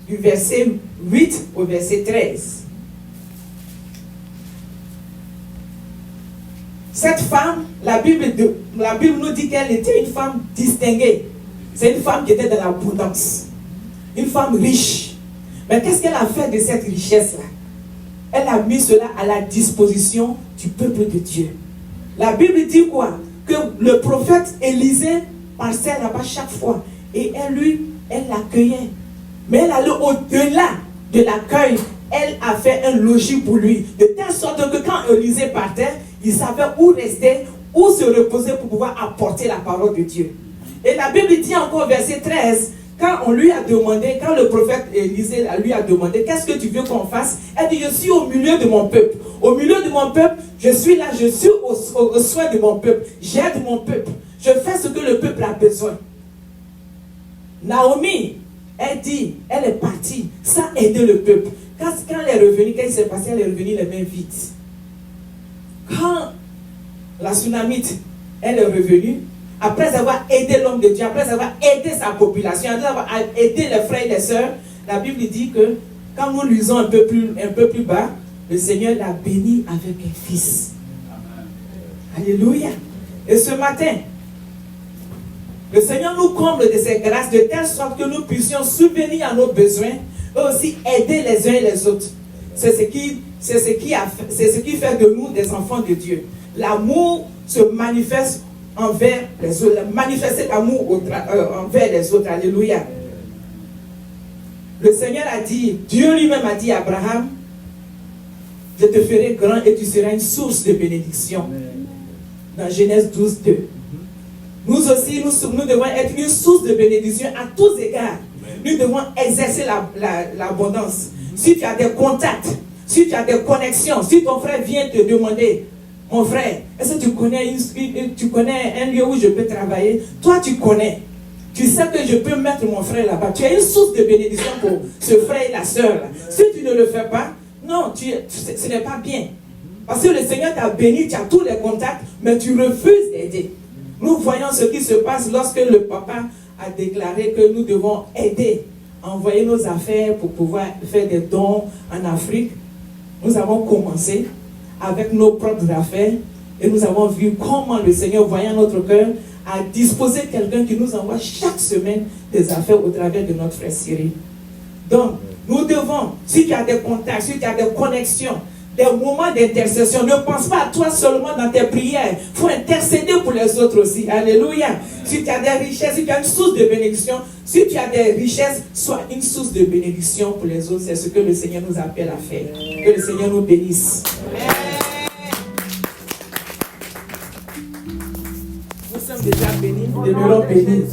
du verset 8 au verset 13. Cette femme, la Bible nous dit qu'elle était une femme distinguée. C'est une femme qui était dans l'abondance. Une femme riche. Mais qu'est-ce qu'elle a fait de cette richesse-là? Elle a mis cela à la disposition du peuple de Dieu. La Bible dit quoi? Que le prophète Élisée passait là-bas chaque fois. Et elle l'accueillait. Mais elle allait au-delà de l'accueil. Elle a fait un logis pour lui. De telle sorte que quand Élisée partait, il savait où rester, où se reposer pour pouvoir apporter la parole de Dieu. Et la Bible dit encore, verset 13, quand on lui a demandé, quand le prophète Élisée lui a demandé, qu'est-ce que tu veux qu'on fasse? Elle dit, je suis au milieu de mon peuple. Au milieu de mon peuple, je suis là, je suis au soin de mon peuple. J'aide mon peuple. Je fais ce que le peuple a besoin. Naomi, elle dit, elle est partie sans aider le peuple. Quand elle est revenue, qu'est-ce qui s'est passé? Elle est revenue les mains vides. Quand la Sunamite, elle est revenue, après avoir aidé l'homme de Dieu, après avoir aidé sa population, après avoir aidé les frères et les sœurs, la Bible dit que quand nous lisons un peu plus bas, le Seigneur l'a béni avec un fils. Alléluia. Et ce matin, le Seigneur nous comble de ses grâces de telle sorte que nous puissions subvenir à nos besoins et aussi aider les uns et les autres. C'est ce qui fait de nous des enfants de Dieu. L'amour se manifeste envers les autres. Manifester l'amour envers les autres. Alléluia. Le Seigneur a dit, Dieu lui-même a dit à Abraham, je te ferai grand et tu seras une source de bénédiction. Dans Genèse 12, 2. Nous aussi, nous devons être une source de bénédiction à tous égards. Nous devons exercer l'abondance. Si tu as des contacts, si tu as des connexions, si ton frère vient te demander, mon frère, est-ce que tu connais un lieu où je peux travailler? Toi, tu connais. Tu sais que je peux mettre mon frère là-bas. Tu es une source de bénédiction pour ce frère et la sœur là. Si tu ne le fais pas, non, ce n'est pas bien. Parce que le Seigneur t'a béni, tu as tous les contacts, mais tu refuses d'aider. Nous voyons ce qui se passe lorsque le papa a déclaré que nous devons aider, envoyer nos affaires pour pouvoir faire des dons en Afrique. Nous avons commencé avec nos propres affaires et nous avons vu comment le Seigneur, voyant notre cœur, a disposé quelqu'un qui nous envoie chaque semaine des affaires au travers de notre frère Cyril. Donc, nous devons, si tu as des contacts, si tu as des connexions, des moments d'intercession, ne pense pas à toi seulement dans tes prières. Il faut intercéder pour les autres aussi. Alléluia. Si tu as des richesses, si tu as une source de bénédiction, si tu as des richesses, sois une source de bénédiction pour les autres. C'est ce que le Seigneur nous appelle à faire. Que le Seigneur nous bénisse. Nous sommes déjà bénis, nous demeurons bénis.